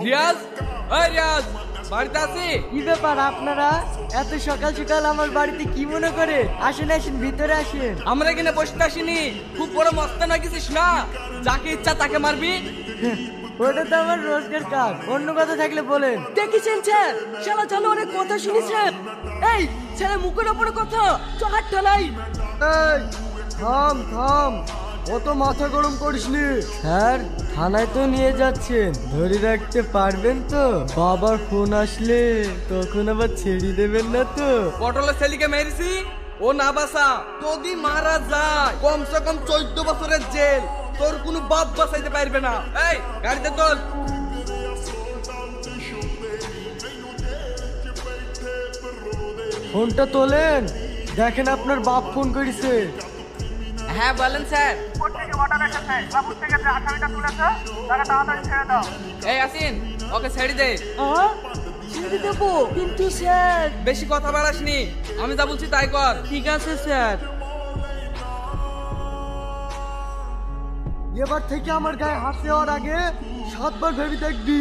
রিয়াজ, ওই রিয়াজ, বাড়িতে আছি? কি ব্যাপার আপনারা এত সকাল সকাল আমার বাড়িতে কি মনে করে? আসেন আসেন, ভিতরে আসেন। আমরা এখানে বসতে আসিনি, খুব বড় মস্তান গেছিস না, যাকে ইচ্ছা তাকে মারবি। ওটা তো আমার রোজগার কাজ, অন্য কথা থাকলে বলেন। দেখেছেন স্যার, শালা চালু অনেক কথা শুনেছেন। এই ছেলে মুখের ওপরে কথা, চহার ঠালাই। এই থাম থাম, অত মাথা গরম করিসনি। স্যার থানায় তো নিয়ে যাচ্ছেন, ধরে রাখতে পারবেন তো? বাবার ফোন আসলে তখন আবার ছেড়ে দেবেন না তো? পটলের ছেলেকে মেরেছি, ও না বাসা যদি মারা যায় কমসে কম 14 বছরের জেল, তোর কোনো বাপ বাঁচাইতে পারবে না। এই গাড়িতে তোল। ফোনটা তোলেন, দেখেন আপনার বাপ ফোন করেছে। হ্যাঁ বলেন স্যার। এই আসিন, ওকে ছেড়ে দে। ছেড়ে দেবো কিন্তু স্যার। বেশি কথা বাড়াসনি, আমি যা বলছি তাই কর। ঠিক আছে স্যার। এবার থেকে আমার গায়ে হাত দেওয়ার আগে 7 বার ভেবে দেখবি।